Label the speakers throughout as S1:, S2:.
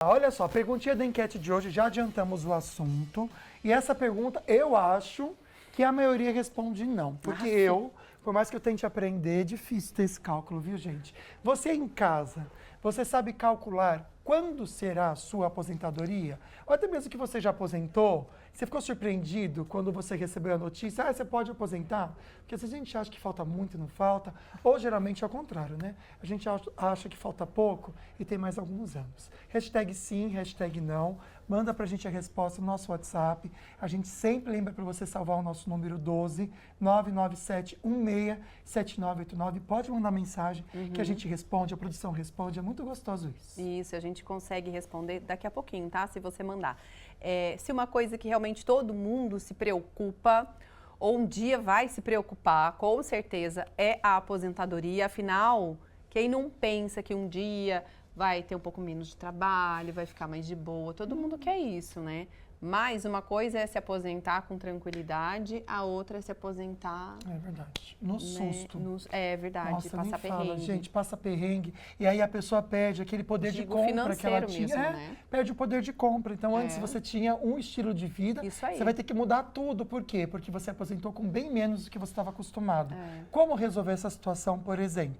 S1: Olha só, a perguntinha da enquete de hoje, já adiantamos o assunto. E essa pergunta, eu acho que a maioria responde não. Porque por mais que eu tente aprender, é difícil ter esse cálculo, viu, gente? Você em casa, você sabe calcular quando será a sua aposentadoria? Ou até mesmo que você já aposentou, você ficou surpreendido quando você recebeu a notícia, você pode aposentar? Porque se a gente acha que falta muito, não falta, ou geralmente é ao contrário, né? A gente acha que falta pouco e tem mais alguns anos. Hashtag sim, hashtag não. Manda pra gente a resposta no nosso WhatsApp. A gente sempre lembra para você salvar o nosso número 12 997167989. Pode mandar mensagem que a gente responde, a produção responde. É muito gostoso isso.
S2: Isso, a gente consegue responder daqui a pouquinho, tá? Se você mandar. Se uma coisa que realmente todo mundo se preocupa, ou um dia vai se preocupar, com certeza, é a aposentadoria. Afinal, quem não pensa que um dia vai ter um pouco menos de trabalho, vai ficar mais de boa, todo mundo quer isso, né? Mas uma coisa é se aposentar com tranquilidade, a outra é se aposentar...
S1: É verdade. No susto.
S2: É verdade,
S1: Nossa,
S2: passar perrengue.
S1: Fala, gente, passa perrengue. E aí a pessoa perde aquele poder de compra que ela tinha.
S2: Mesmo, né?
S1: Perde o poder de compra. Então, antes você tinha um estilo de vida, você vai ter que mudar tudo. Por quê? Porque você aposentou com bem menos do que você estava acostumado. Como resolver essa situação, por exemplo?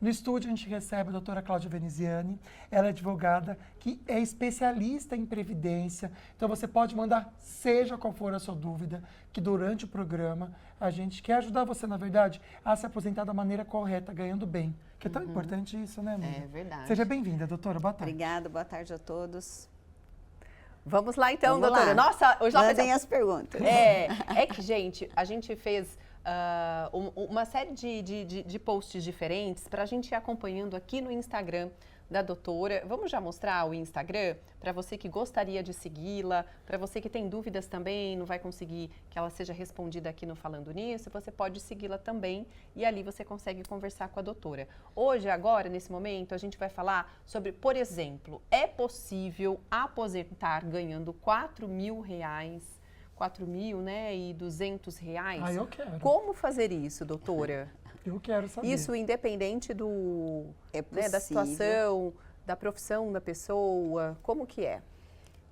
S1: No estúdio, a gente recebe a doutora Cláudia Veneziani. Ela é advogada que é especialista em previdência. Então, você pode mandar, seja qual for a sua dúvida, que durante o programa a gente quer ajudar você, na verdade, a se aposentar da maneira correta, ganhando bem. Que é tão importante isso, né, amiga?
S2: É verdade.
S1: Seja bem-vinda, doutora. Boa tarde.
S3: Obrigada, boa tarde a todos.
S2: Vamos lá, então,
S3: Vamos
S2: doutora.
S3: lá.
S2: Nossa, hoje
S3: mandem as perguntas.
S2: É que, gente, a gente fez... uma série de posts diferentes para a gente ir acompanhando aqui no Instagram da doutora. Vamos já mostrar o Instagram para você que gostaria de segui-la, para você que tem dúvidas também, não vai conseguir que ela seja respondida aqui no Falando Nisso, você pode segui-la também e ali você consegue conversar com a doutora. Hoje, agora, nesse momento, a gente vai falar sobre, por exemplo, é possível aposentar ganhando R$4.000, 4.000, né, e R$200.
S1: Ah, eu quero.
S2: Como fazer isso, doutora?
S1: Eu quero saber.
S2: Isso independente da situação, da profissão da pessoa, como que é?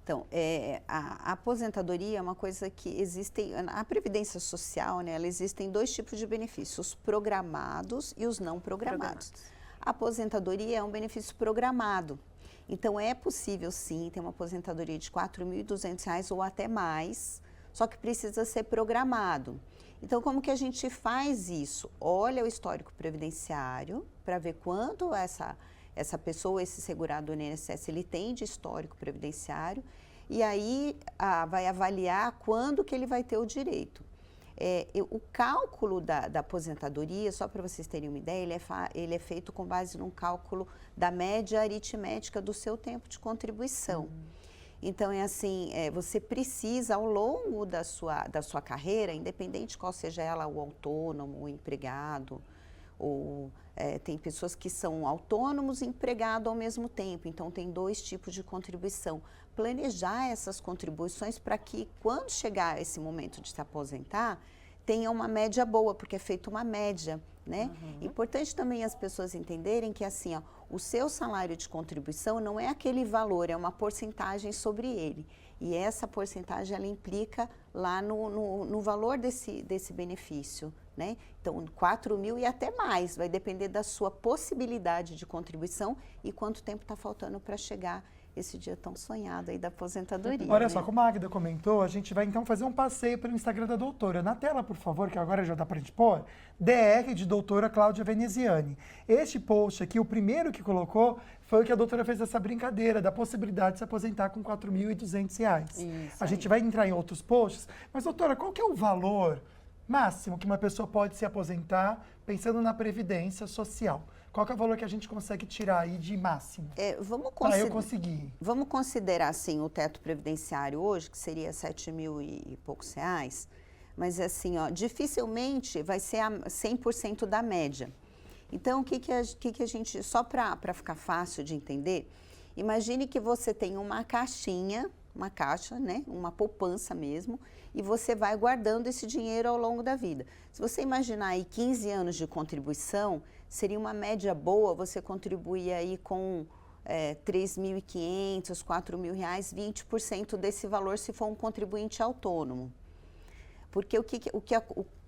S3: Então, a aposentadoria é uma coisa que existe, a previdência social, né, ela existem dois tipos de benefícios, os programados e os não programados. A aposentadoria é um benefício programado. Então, é possível sim ter uma aposentadoria de R$4.200 ou até mais, só que precisa ser programado. Então, como que a gente faz isso? Olha o histórico previdenciário para ver quanto essa pessoa, esse segurado no INSS, ele tem de histórico previdenciário e aí vai avaliar quando que ele vai ter o direito. O cálculo da aposentadoria, só para vocês terem uma ideia, ele é feito com base num cálculo da média aritmética do seu tempo de contribuição. Então, é assim, você precisa, ao longo da sua carreira, independente qual seja ela, o autônomo, o empregado, ou tem pessoas que são autônomos e empregado ao mesmo tempo, então tem dois tipos de contribuição. Planejar essas contribuições para que, quando chegar esse momento de se aposentar, tenha uma média boa, porque é feita uma média, né? Importante também as pessoas entenderem que, assim, ó, o seu salário de contribuição não é aquele valor, é uma porcentagem sobre ele. E essa porcentagem, ela implica lá no valor desse benefício, né? Então, 4.000 e até mais, vai depender da sua possibilidade de contribuição e quanto tempo está faltando para chegar esse dia tão sonhado aí da aposentadoria.
S1: Olha
S3: né?
S1: só, como a Agda comentou, a gente vai então fazer um passeio pelo Instagram da doutora. Na tela, por favor, que agora já dá pra gente pôr, DR de doutora Cláudia Veneziani. Este post aqui, o primeiro que colocou, foi o que a doutora fez essa brincadeira da possibilidade de se aposentar com R$4.200. A gente vai entrar em outros posts, mas doutora, qual que é o valor máximo que uma pessoa pode se aposentar pensando na previdência social? Qual que é o valor que a gente consegue tirar aí de máximo? Para eu conseguir.
S3: Vamos considerar, assim, o teto previdenciário hoje, que seria 7.000 e poucos reais, mas assim, ó, dificilmente vai ser 100% da média. Então, o que a gente, só para ficar fácil de entender, imagine que você tem uma caixinha, uma caixa, né, uma poupança mesmo, e você vai guardando esse dinheiro ao longo da vida. Se você imaginar aí 15 anos de contribuição, seria uma média boa você contribuir aí com R$3.500, R$4.000, 20% desse valor se for um contribuinte autônomo. Porque o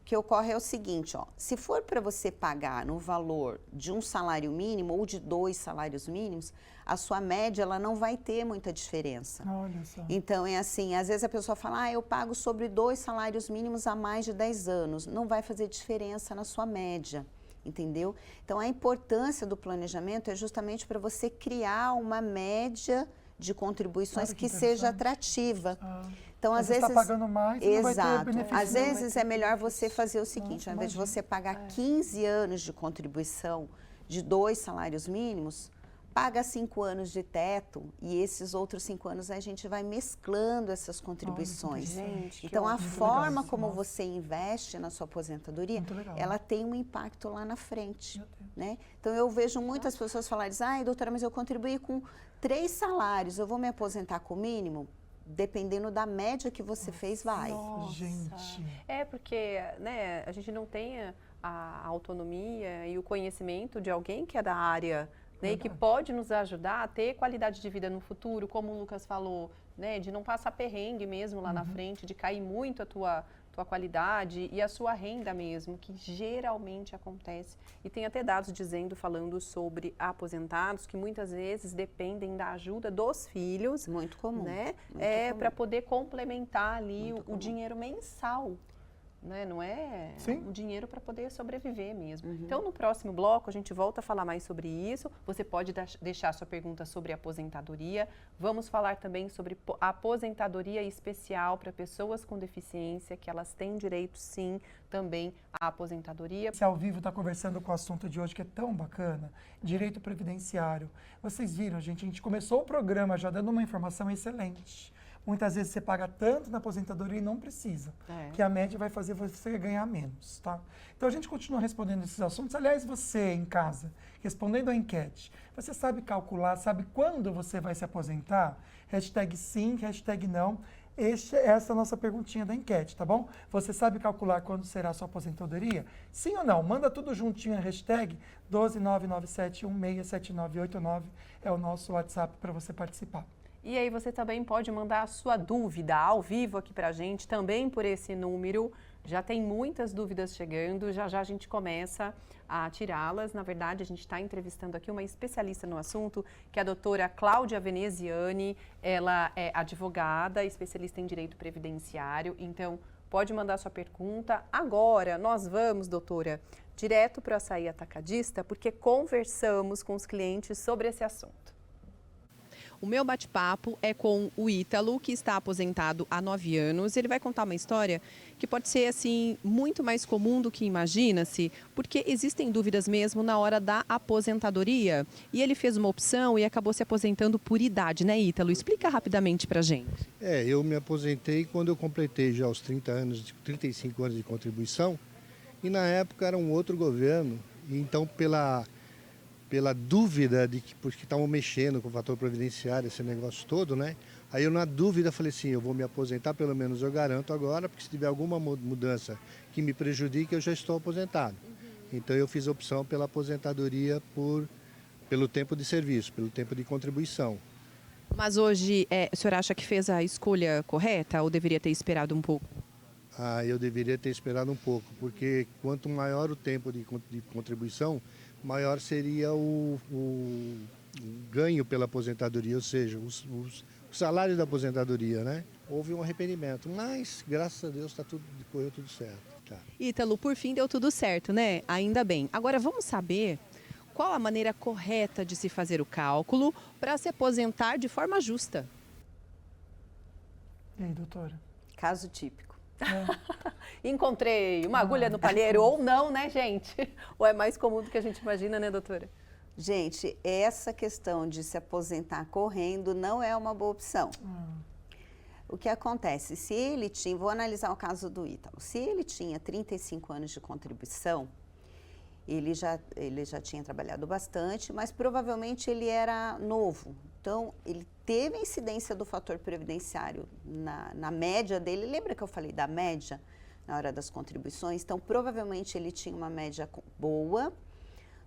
S3: que ocorre é o seguinte, ó, se for para você pagar no valor de um salário mínimo ou de 2 salários mínimos, a sua média ela não vai ter muita diferença.
S1: Olha só.
S3: Então, é assim, às vezes a pessoa fala, eu pago sobre 2 salários mínimos há mais de 10 anos. Não vai fazer diferença na sua média, entendeu? Então, a importância do planejamento é justamente para você criar uma média de contribuições que seja atrativa. Então, às vezes,
S1: está pagando mais, não vai ter benefício.
S3: Às vezes é melhor você fazer o seguinte, ao invés de você pagar 15 anos de contribuição de 2 salários mínimos, paga 5 anos de teto e esses outros 5 anos a gente vai mesclando essas contribuições.
S2: Gente,
S3: então, a forma
S1: legal,
S3: como você investe na sua aposentadoria, ela tem um impacto lá na frente. Né? Então, eu vejo muitas pessoas falarem, doutora, mas eu contribuí com 3 salários, eu vou me aposentar com o mínimo? Dependendo da média que você fez, vai.
S1: Nossa, gente.
S2: Porque né, a gente não tem a autonomia e o conhecimento de alguém que é da área, né, e que pode nos ajudar a ter qualidade de vida no futuro, como o Lucas falou, né, de não passar perrengue mesmo lá na frente, de cair muito a tua qualidade e a sua renda mesmo, que geralmente acontece. E tem até dados falando sobre aposentados que muitas vezes dependem da ajuda dos filhos.
S3: Muito comum.
S2: Né? Para poder complementar ali o dinheiro mensal. Né? Não é um dinheiro para poder sobreviver mesmo. Então, no próximo bloco, a gente volta a falar mais sobre isso. Você pode deixar sua pergunta sobre aposentadoria. Vamos falar também sobre aposentadoria especial para pessoas com deficiência, que elas têm direito, sim, também à aposentadoria.
S1: Esse ao vivo está conversando com o assunto de hoje, que é tão bacana, direito previdenciário. Vocês viram, gente, a gente começou o programa já dando uma informação excelente. Muitas vezes você paga tanto na aposentadoria e não precisa, que a média vai fazer você ganhar menos, tá? Então, a gente continua respondendo esses assuntos. Aliás, você em casa, respondendo a enquete, você sabe calcular, sabe quando você vai se aposentar? Hashtag sim, hashtag não. Essa é a nossa perguntinha da enquete, tá bom? Você sabe calcular quando será a sua aposentadoria? Sim ou não? Manda tudo juntinho a hashtag 12997167989 é o nosso WhatsApp para você participar.
S2: E aí você também pode mandar a sua dúvida ao vivo aqui pra gente, também por esse número. Já tem muitas dúvidas chegando, já a gente começa a tirá-las. Na verdade, a gente está entrevistando aqui uma especialista no assunto, que é a doutora Cláudia Veneziani. Ela é advogada, especialista em direito previdenciário. Então, pode mandar sua pergunta. Agora, nós vamos, doutora, direto para o Açaí Atacadista, porque conversamos com os clientes sobre esse assunto. O meu bate-papo é com o Ítalo, que está aposentado há 9 anos. Ele vai contar uma história que pode ser assim muito mais comum do que imagina-se, porque existem dúvidas mesmo na hora da aposentadoria. E ele fez uma opção e acabou se aposentando por idade, né, Ítalo? Explica rapidamente pra gente.
S4: Eu me aposentei quando eu completei já os 35 anos de contribuição, e na época era um outro governo, e então pela dúvida de que, porque estavam mexendo com o fator previdenciário, esse negócio todo, né? Aí eu, na dúvida, falei assim, eu vou me aposentar, pelo menos eu garanto agora, porque se tiver alguma mudança que me prejudique, eu já estou aposentado. Então eu fiz a opção pela aposentadoria pelo tempo de serviço, pelo tempo de contribuição.
S2: Mas hoje, o senhor acha que fez a escolha correta ou deveria ter esperado um pouco?
S4: Eu deveria ter esperado um pouco, porque quanto maior o tempo de contribuição, maior seria o ganho pela aposentadoria, ou seja, o salário da aposentadoria, né? Houve um arrependimento, mas graças a Deus correu tudo certo. Tá.
S2: Ítalo, por fim deu tudo certo, né? Ainda bem. Agora vamos saber qual a maneira correta de se fazer o cálculo para se aposentar de forma justa.
S1: E aí, doutora?
S3: Caso típico.
S2: Encontrei uma agulha no palheiro ou não, né, gente? Ou é mais comum do que a gente imagina, né, doutora?
S3: Gente, essa questão de se aposentar correndo não é uma boa opção. O que acontece? Se ele tinha, vou analisar o caso do Ítalo, se ele tinha 35 anos de contribuição, ele já tinha trabalhado bastante, mas provavelmente ele era novo. Então, ele teve a incidência do fator previdenciário na média dele. Lembra que eu falei da média na hora das contribuições? Então, provavelmente ele tinha uma média boa,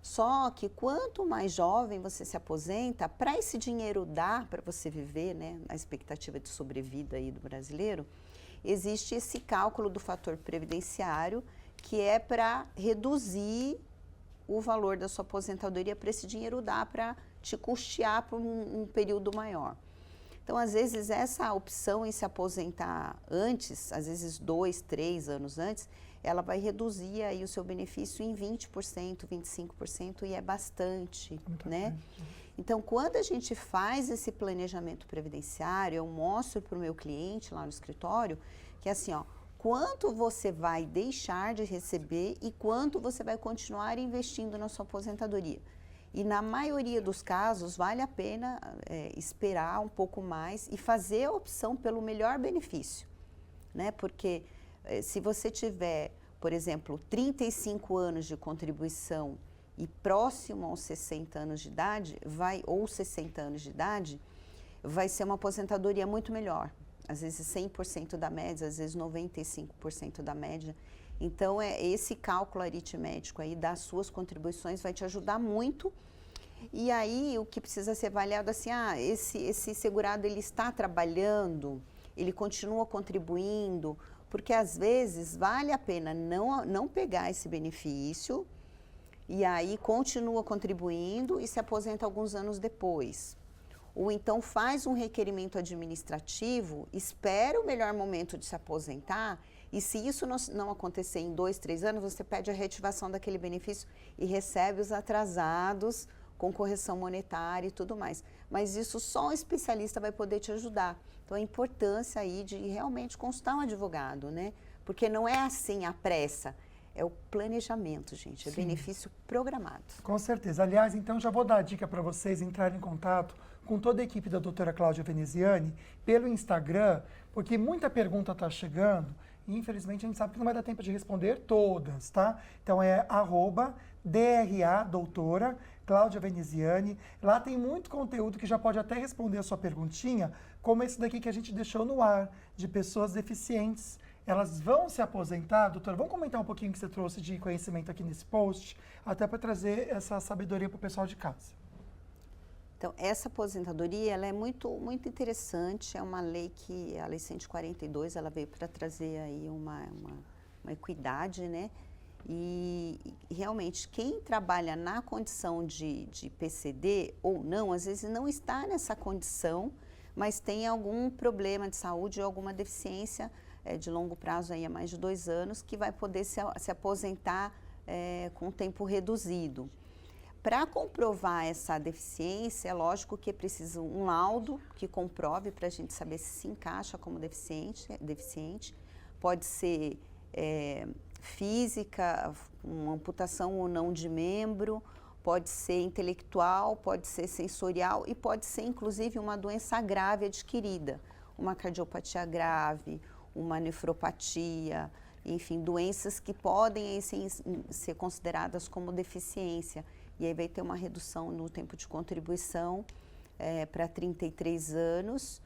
S3: Só que quanto mais jovem você se aposenta, para esse dinheiro dar para você viver, né, na expectativa de sobrevida aí do brasileiro, existe esse cálculo do fator previdenciário, que é para reduzir o valor da sua aposentadoria para esse dinheiro dar para te custear por um período maior. Então, às vezes, essa opção em se aposentar antes, às vezes 2, 3 anos antes, ela vai reduzir aí o seu benefício em 20%, 25%, e é bastante, né? Então, quando a gente faz esse planejamento previdenciário, eu mostro para o meu cliente lá no escritório que assim, ó, quanto você vai deixar de receber e quanto você vai continuar investindo na sua aposentadoria. E na maioria dos casos, vale a pena esperar um pouco mais e fazer a opção pelo melhor benefício, né? Porque se você tiver, por exemplo, 35 anos de contribuição e próximo aos 60 anos de idade, ou 60 anos de idade, vai ser uma aposentadoria muito melhor. Às vezes 100% da média, às vezes 95% da média. Então, esse cálculo aritmético aí das suas contribuições vai te ajudar muito. E aí, o que precisa ser avaliado assim, esse segurado, ele está trabalhando, ele continua contribuindo, porque às vezes vale a pena não pegar esse benefício e aí continua contribuindo e se aposenta alguns anos depois. Ou então faz um requerimento administrativo, espera o melhor momento de se aposentar, e se isso não acontecer em 2, 3 anos, você pede a reativação daquele benefício e recebe os atrasados com correção monetária e tudo mais. Mas isso só um especialista vai poder te ajudar. Então, a importância aí de realmente consultar um advogado, né? Porque não é assim a pressa, é o planejamento, gente, é benefício programado.
S1: Com certeza. Aliás, então já vou dar a dica para vocês entrarem em contato com toda a equipe da doutora Cláudia Veneziani pelo Instagram, porque muita pergunta está chegando e infelizmente a gente sabe que não vai dar tempo de responder todas, tá? Então é @DRA doutora Cláudia Veneziani. Lá tem muito conteúdo que já pode até responder a sua perguntinha, como esse daqui que a gente deixou no ar, de pessoas deficientes. Elas vão se aposentar, doutora? Vamos comentar um pouquinho o que você trouxe de conhecimento aqui nesse post, até para trazer essa sabedoria para o pessoal de casa.
S3: Então, essa aposentadoria, ela é muito interessante, é uma lei a Lei 142, ela veio para trazer aí uma equidade, né? E realmente, quem trabalha na condição de PCD ou não, às vezes não está nessa condição, mas tem algum problema de saúde ou alguma deficiência de longo prazo, aí há mais de 2 anos, que vai poder se aposentar com tempo reduzido. Para comprovar essa deficiência, é lógico que é preciso um laudo que comprove para a gente saber se encaixa como deficiente. Pode ser física, uma amputação ou não de membro, pode ser intelectual, pode ser sensorial e pode ser inclusive uma doença grave adquirida, uma cardiopatia grave, uma nefropatia, enfim, doenças que podem ser consideradas como deficiência. E aí vai ter uma redução no tempo de contribuição para 33 anos,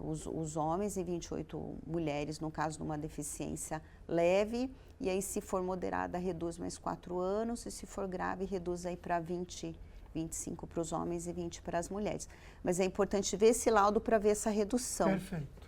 S3: os homens, e 28 mulheres, no caso de uma deficiência leve. E aí, se for moderada, reduz mais 4 anos, e se for grave, reduz aí para 25 para os homens e 20 para as mulheres. Mas é importante ver esse laudo para ver essa redução.
S1: Perfeito.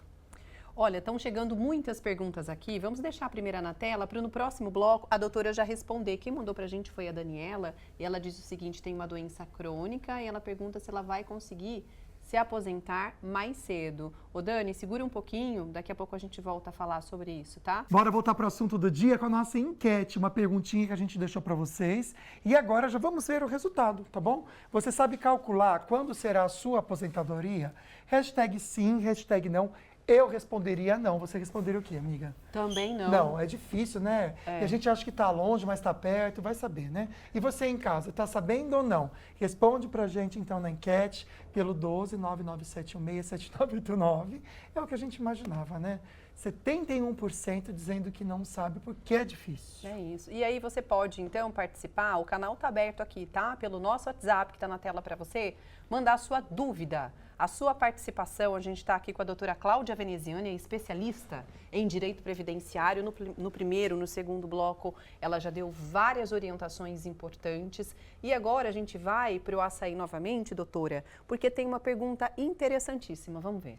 S2: Olha, estão chegando muitas perguntas aqui. Vamos deixar a primeira na tela para no próximo bloco a doutora já responder. Quem mandou para a gente foi a Daniela e ela diz o seguinte: tem uma doença crônica e ela pergunta se ela vai conseguir se aposentar mais cedo. Ô Dani, segura um pouquinho, daqui a pouco a gente volta a falar sobre isso, tá?
S1: Bora voltar para o assunto do dia com a nossa enquete, uma perguntinha que a gente deixou para vocês. E agora já vamos ver o resultado, tá bom? Você sabe calcular quando será a sua aposentadoria? Hashtag sim, hashtag não. Eu responderia não. Você responderia o quê, amiga?
S2: Também não.
S1: Não, é difícil, né? E a gente acha que está longe, mas está perto, vai saber, né? E você em casa, está sabendo ou não? Responde pra gente, então, na enquete, pelo 12997167989. É o que a gente imaginava, né? 71% dizendo que não sabe porque é difícil.
S2: É isso. E aí você pode, então, participar. O canal está aberto aqui, tá? Pelo nosso WhatsApp, que está na tela para você, mandar a sua dúvida, a sua participação. A gente está aqui com a doutora Cláudia Veneziani, especialista em direito previdenciário. No primeiro, no segundo bloco, ela já deu várias orientações importantes. E agora a gente vai para o açaí novamente, doutora, porque tem uma pergunta interessantíssima. Vamos ver.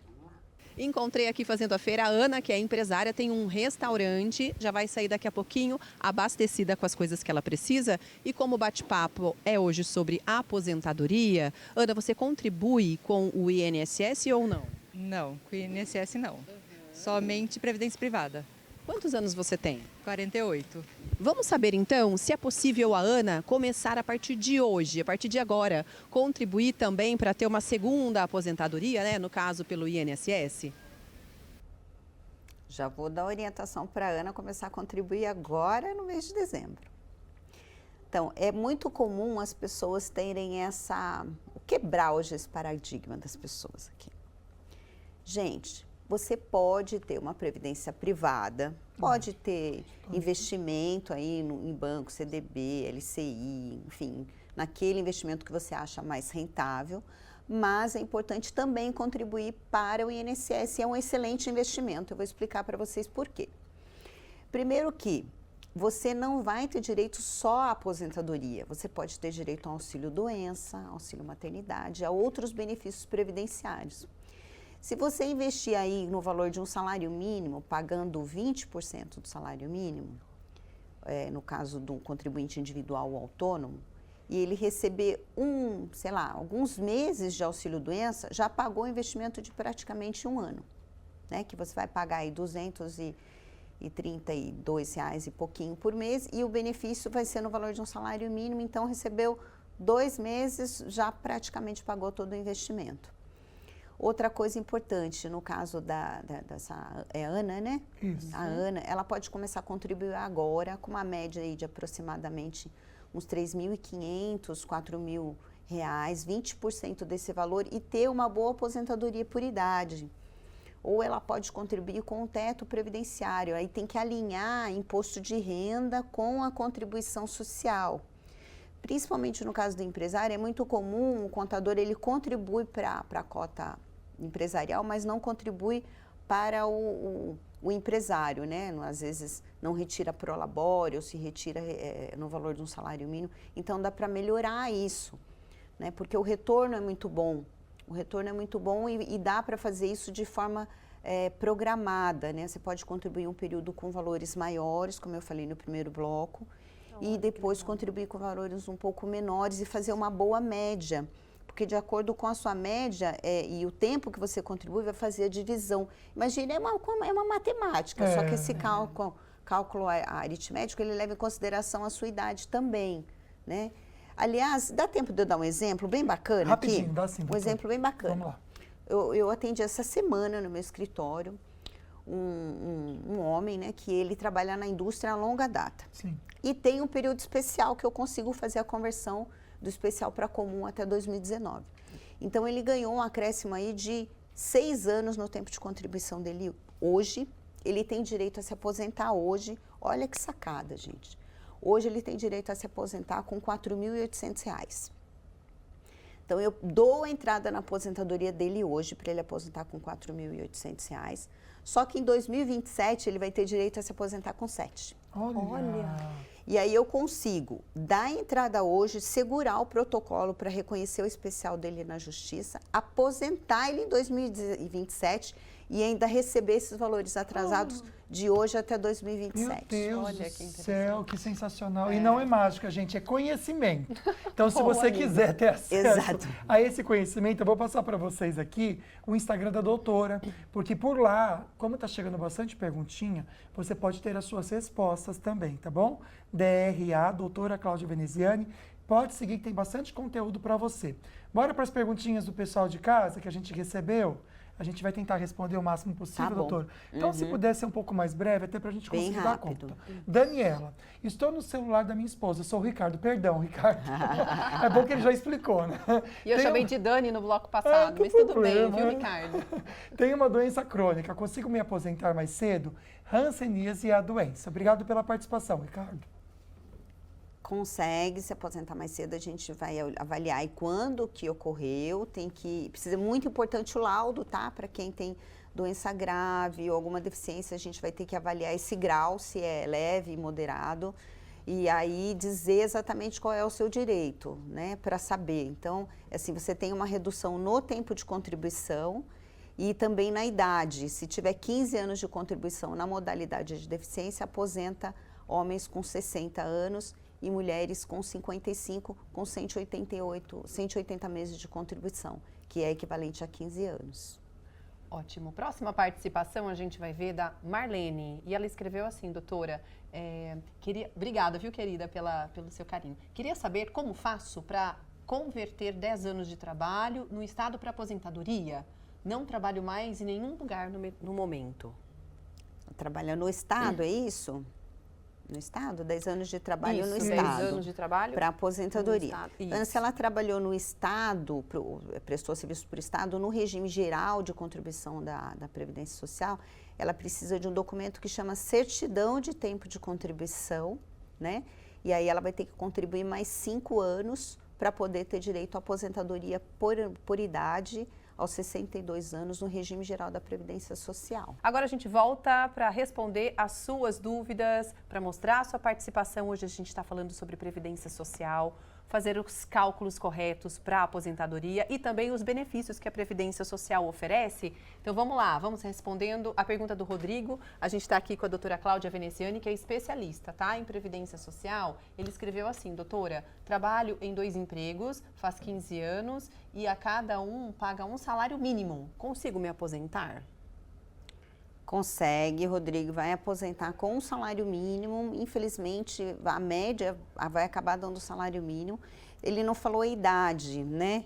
S2: Encontrei aqui fazendo a feira a Ana, que é empresária, tem um restaurante, já vai sair daqui a pouquinho, abastecida com as coisas que ela precisa. E como o bate-papo é hoje sobre aposentadoria, Ana, você contribui com o INSS ou não?
S5: Não, com o INSS não. Somente previdência privada.
S2: Quantos anos você tem?
S5: 48.
S2: Vamos saber então se é possível a Ana começar a partir de hoje, a partir de agora, contribuir também para ter uma segunda aposentadoria, né? No caso pelo INSS?
S3: Já vou dar orientação para a Ana começar a contribuir agora no mês de dezembro. Então, é muito comum as pessoas terem quebrar hoje esse paradigma das pessoas aqui. Gente, você pode ter uma previdência privada, pode ter investimento aí em banco, CDB, LCI, enfim, naquele investimento que você acha mais rentável, mas é importante também contribuir para o INSS, é um excelente investimento. Eu vou explicar para vocês por quê. Primeiro que você não vai ter direito só à aposentadoria, você pode ter direito ao auxílio-doença, auxílio-maternidade, a outros benefícios previdenciários. Se você investir aí no valor de um salário mínimo, pagando 20% do salário mínimo, no caso do contribuinte individual ou autônomo, e ele receber alguns meses de auxílio-doença, já pagou o investimento de praticamente um ano, né? Que você vai pagar aí R$232 e pouquinho por mês, e o benefício vai ser no valor de um salário mínimo, então recebeu 2 meses, já praticamente pagou todo o investimento. Outra coisa importante, no caso dessa Ana, né?
S1: Isso.
S3: A Ana, ela pode começar a contribuir agora com uma média aí de aproximadamente uns R$3.500, R$4.000, 20% desse valor e ter uma boa aposentadoria por idade. Ou ela pode contribuir com o teto previdenciário, aí tem que alinhar imposto de renda com a contribuição social. Principalmente no caso do empresário, é muito comum o contador ele contribui para a cota empresarial, mas não contribui para o empresário, né? Às vezes não retira prolabore ou se retira no valor de um salário mínimo. Então dá para melhorar isso, né? Porque o retorno é muito bom. O retorno é muito bom e dá para fazer isso de forma programada, né? Você pode contribuir um período com valores maiores, como eu falei no primeiro bloco, e depois contribuir com valores um pouco menores e fazer uma boa média. Porque de acordo com a sua média e o tempo que você contribui, vai fazer a divisão. Imagina, é uma matemática, só que esse cálculo aritmético, ele leva em consideração a sua idade também, né? Aliás, dá tempo de eu dar um exemplo bem bacana
S1: Rapidinho,
S3: aqui?
S1: dá sim, doutor.
S3: Um exemplo bem bacana.
S1: Vamos lá.
S3: Eu atendi essa semana no meu escritório um homem, né, que ele trabalha na indústria a longa data.
S1: Sim.
S3: E tem um período especial que eu consigo fazer a conversão do especial para comum até 2019. Então, ele ganhou um acréscimo aí de 6 anos no tempo de contribuição dele hoje. Ele tem direito a se aposentar hoje. Olha que sacada, gente. Hoje ele tem direito a se aposentar com R$4.800. Então, eu dou a entrada na aposentadoria dele hoje para ele aposentar com R$4.800. Só que em 2027 ele vai ter direito a se aposentar com 7.
S1: Olha.
S3: E aí eu consigo dar a entrada hoje, segurar o protocolo para reconhecer o especial dele na justiça, aposentar ele em 2027 e ainda receber esses valores atrasados de hoje até 2027.
S1: Meu Deus
S2: Olha
S1: do
S2: que
S1: céu, que sensacional. E não é mágica, gente, é conhecimento. Então, se
S2: Boa,
S1: você
S2: amiga.
S1: quiser ter acesso
S3: Exato.
S1: a esse conhecimento, eu vou passar para vocês aqui o Instagram da doutora, porque por lá, como está chegando bastante perguntinha, você pode ter as suas respostas também, tá bom? DRA, doutora Cláudia Veneziani, Pode seguir que tem bastante conteúdo para você. Bora para as perguntinhas do pessoal de casa que a gente recebeu? A gente vai tentar responder o máximo possível,
S3: Tá bom.
S1: doutor. Então, se puder ser um pouco mais breve, até para a gente
S3: Bem
S1: conseguir dar
S3: rápido.
S1: conta. Daniela, estou no celular da minha esposa. Sou o Ricardo. Perdão, Ricardo. É bom que ele já explicou, né?
S2: E eu
S1: Tem
S2: chamei
S1: um-
S2: de Dani no bloco passado,
S1: tem
S2: mas tudo bem,
S1: problema,
S2: viu,
S1: né?
S2: Ricardo?
S1: Tenho uma doença crônica. Consigo me aposentar mais cedo? Hanseníase é a doença. Obrigado pela participação, Ricardo.
S3: Consegue se aposentar mais cedo, a gente vai avaliar e quando que ocorreu, precisa muito importante o laudo, tá? Para quem tem doença grave ou alguma deficiência, a gente vai ter que avaliar esse grau, se é leve e moderado, e aí dizer exatamente qual é o seu direito, né? Para saber. Então, assim, você tem uma redução no tempo de contribuição e também na idade. Se tiver 15 anos de contribuição na modalidade de deficiência, aposenta homens com 60 anos e mulheres com 55, com 180 meses de contribuição, que é equivalente a 15 anos.
S2: Ótimo. Próxima participação a gente vai ver da Marlene. E ela escreveu assim, doutora, obrigada, viu, querida, pelo seu carinho. Queria saber como faço para converter 10 anos de trabalho no estado para aposentadoria. Não trabalho mais em nenhum lugar no momento.
S3: Trabalha no estado, é isso? No estado? 10 anos de trabalho no
S2: Isso,
S3: estado.
S2: 10 anos de trabalho
S3: para aposentadoria.
S2: no estado.
S3: Então, se
S2: Isso.
S3: ela trabalhou no estado, prestou serviço para o estado, no regime geral de contribuição da Previdência Social, ela precisa de um documento que chama certidão de tempo de contribuição, né? E aí ela vai ter que contribuir mais 5 anos para poder ter direito à aposentadoria por idade aos 62 anos no regime geral da Previdência Social.
S2: Agora a gente volta para responder as suas dúvidas, para mostrar a sua participação. Hoje a gente está falando sobre Previdência Social, fazer os cálculos corretos para a aposentadoria e também os benefícios que a Previdência Social oferece. Então vamos lá, vamos respondendo a pergunta do Rodrigo. A gente está aqui com a doutora Cláudia Veneziani, que é especialista, tá, em Previdência Social. Ele escreveu assim, doutora, trabalho em 2 empregos, faz 15 anos e a cada um paga um salário mínimo. Consigo me aposentar?
S3: Consegue, Rodrigo, vai aposentar com um salário mínimo. Infelizmente, a média vai acabar dando o salário mínimo. Ele não falou a idade, né?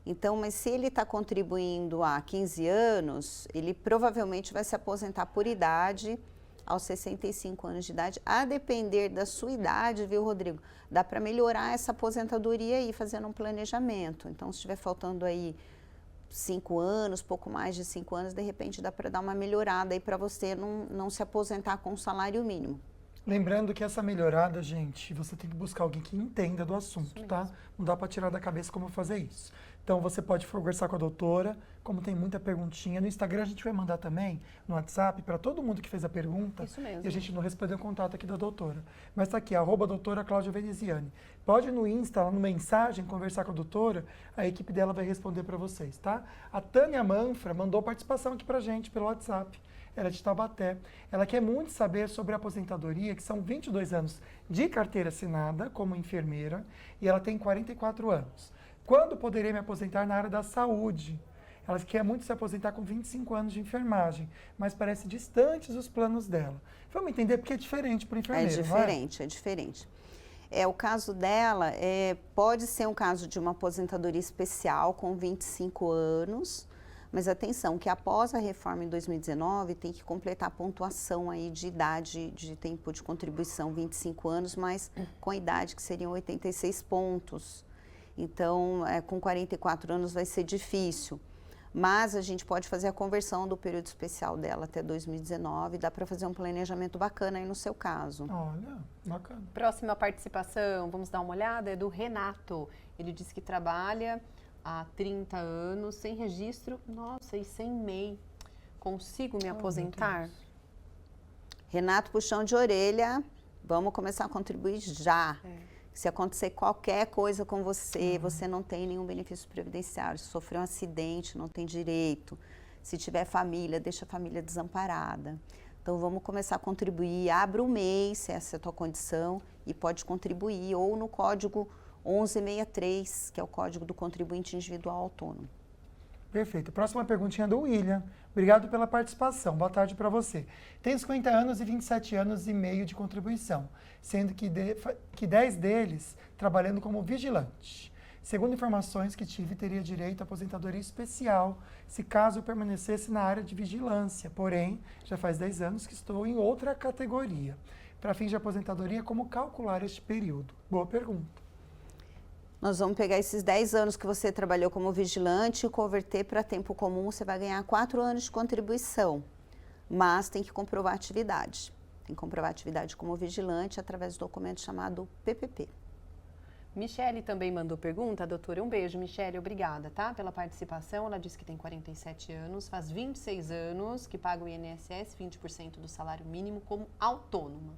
S3: Então, mas se ele está contribuindo há 15 anos, ele provavelmente vai se aposentar por idade aos 65 anos de idade, a depender da sua idade, viu, Rodrigo? Dá para melhorar essa aposentadoria aí, fazendo um planejamento. Então, se estiver faltando aí 5 anos, pouco mais de 5 anos, de repente dá para dar uma melhorada aí para você não se aposentar com um salário mínimo.
S1: Lembrando que essa melhorada, gente, você tem que buscar alguém que entenda do assunto, tá? Não dá para tirar da cabeça como fazer isso. Então, você pode conversar com a doutora, como tem muita perguntinha. No Instagram, a gente vai mandar também, no WhatsApp, para todo mundo que fez a pergunta.
S2: Isso mesmo.
S1: E a gente não respondeu o contato aqui da doutora. Mas tá aqui, @doutora Cláudia Veneziani. Pode ir no Insta, lá no mensagem, conversar com a doutora, a equipe dela vai responder para vocês, tá? A Tânia Manfra mandou participação aqui pra gente pelo WhatsApp. Ela é de Taubaté. Ela quer muito saber sobre a aposentadoria, que são 22 anos de carteira assinada como enfermeira, e ela tem 44 anos. Quando poderei me aposentar na área da saúde? Ela quer muito se aposentar com 25 anos de enfermagem, mas parece distantes os planos dela. Vamos entender porque é diferente para o enfermeiro, não
S3: É diferente. O caso dela pode ser um caso de uma aposentadoria especial com 25 anos, mas atenção, que após a reforma em 2019 tem que completar a pontuação aí de idade de tempo de contribuição, 25 anos, mas com a idade que seriam 86 pontos. Então, com 44 anos vai ser difícil. Mas a gente pode fazer a conversão do período especial dela até 2019, dá para fazer um planejamento bacana aí no seu caso.
S1: Olha, bacana.
S2: Próxima participação, vamos dar uma olhada, é do Renato. Ele disse que trabalha há 30 anos, sem registro, nossa, e sem MEI. Consigo me aposentar?
S3: Renato, puxão de orelha, vamos começar a contribuir já. Se acontecer qualquer coisa com você, você não tem nenhum benefício previdenciário. Se sofreu um acidente, não tem direito. Se tiver família, deixa a família desamparada. Então, vamos começar a contribuir. Abre o MEI, se essa é a tua condição, e pode contribuir. Ou no código 1163, que é o Código do Contribuinte Individual Autônomo.
S1: Perfeito. Próxima perguntinha do William. Obrigado pela participação. Boa tarde para você. Tenho 50 anos e 27 anos e meio de contribuição, sendo que 10 deles trabalhando como vigilante. Segundo informações que tive, teria direito à aposentadoria especial se caso eu permanecesse na área de vigilância. Porém, já faz 10 anos que estou em outra categoria. Para fins de aposentadoria, como calcular este período? Boa pergunta.
S3: Nós vamos pegar esses 10 anos que você trabalhou como vigilante e converter para tempo comum, você vai ganhar 4 anos de contribuição, mas tem que comprovar a atividade. Tem que comprovar a atividade como vigilante através do documento chamado PPP.
S2: Michele também mandou pergunta, doutora. Um beijo, Michele, obrigada, tá? Pela participação. Ela disse que tem 47 anos, faz 26 anos que paga o INSS, 20% do salário mínimo como autônoma.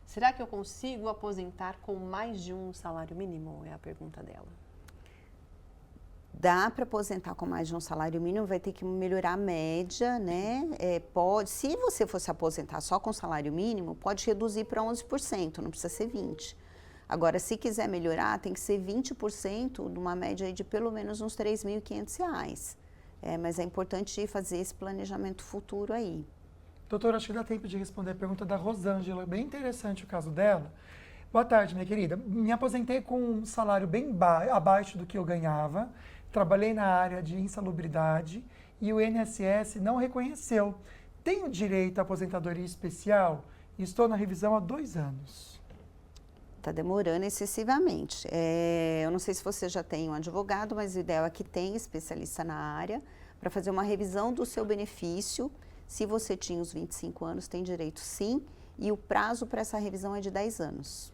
S2: Será que eu consigo aposentar com mais de um salário mínimo? É a pergunta dela.
S3: Dá para aposentar com mais de um salário mínimo, vai ter que melhorar a média, né? Se você fosse aposentar só com salário mínimo, pode reduzir para 11%, não precisa ser 20%. Agora, se quiser melhorar, tem que ser 20% de uma média aí de pelo menos uns R$ 3.500. Mas é importante fazer esse planejamento futuro aí.
S1: Doutora, acho que dá tempo de responder a pergunta da Rosângela. Bem interessante o caso dela. Boa tarde, minha querida. Me aposentei com um salário bem abaixo do que eu ganhava. Trabalhei na área de insalubridade e o INSS não reconheceu. Tenho direito à aposentadoria especial e estou na revisão há 2 anos.
S3: Está demorando excessivamente. Eu não sei se você já tem um advogado, mas o ideal é que tenha especialista na área para fazer uma revisão do seu benefício. Se você tinha os 25 anos, tem direito sim, e o prazo para essa revisão é de 10 anos.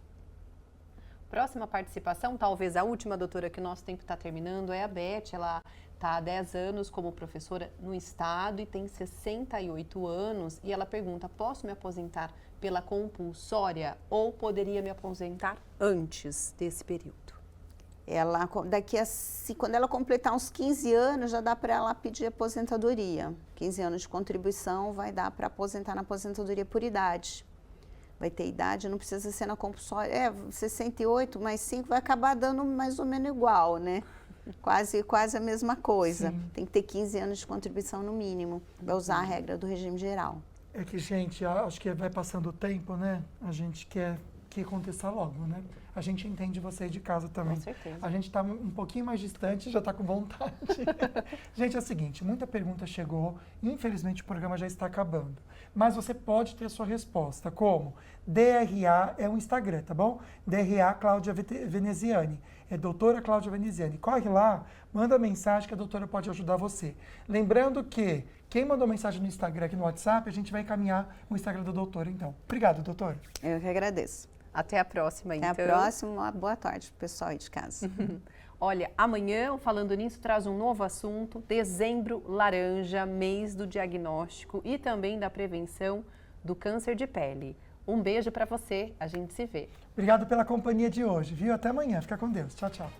S2: Próxima participação, talvez a última, doutora, que o nosso tempo está terminando, é a Beth. Ela está há 10 anos como professora no estado e tem 68 anos. E ela pergunta, posso me aposentar pela compulsória ou poderia me aposentar antes desse período?
S3: Quando ela completar uns 15 anos, já dá para ela pedir aposentadoria. 15 anos de contribuição vai dar para aposentar na aposentadoria por idade. Vai ter idade, não precisa ser na compulsória. 68 mais 5 vai acabar dando mais ou menos igual, né? Quase a mesma coisa.
S1: Sim.
S3: Tem que ter 15 anos de contribuição no mínimo. Vai usar a regra do regime geral.
S1: É que, gente, acho que vai passando o tempo, né? A gente quer que aconteça logo, né? A gente entende você de casa também.
S2: Com certeza.
S1: A gente está um pouquinho mais distante, já está com vontade. Gente, é o seguinte, muita pergunta chegou, infelizmente o programa já está acabando. Mas você pode ter a sua resposta, como? DRA é o Instagram, tá bom? DRA Cláudia Veneziani. É doutora Cláudia Veneziani. Corre lá, manda mensagem que a doutora pode ajudar você. Lembrando que quem mandou mensagem no Instagram, aqui no WhatsApp, a gente vai encaminhar o Instagram da doutora, então. Obrigado, doutora.
S3: Eu que agradeço.
S2: Até a próxima, então.
S3: Até a próxima. Uma boa tarde pro pessoal aí de casa.
S2: Olha, amanhã, falando nisso, traz um novo assunto, Dezembro Laranja, mês do diagnóstico e também da prevenção do câncer de pele. Um beijo para você, a gente se vê.
S1: Obrigado pela companhia de hoje, viu? Até amanhã. Fica com Deus. Tchau, tchau.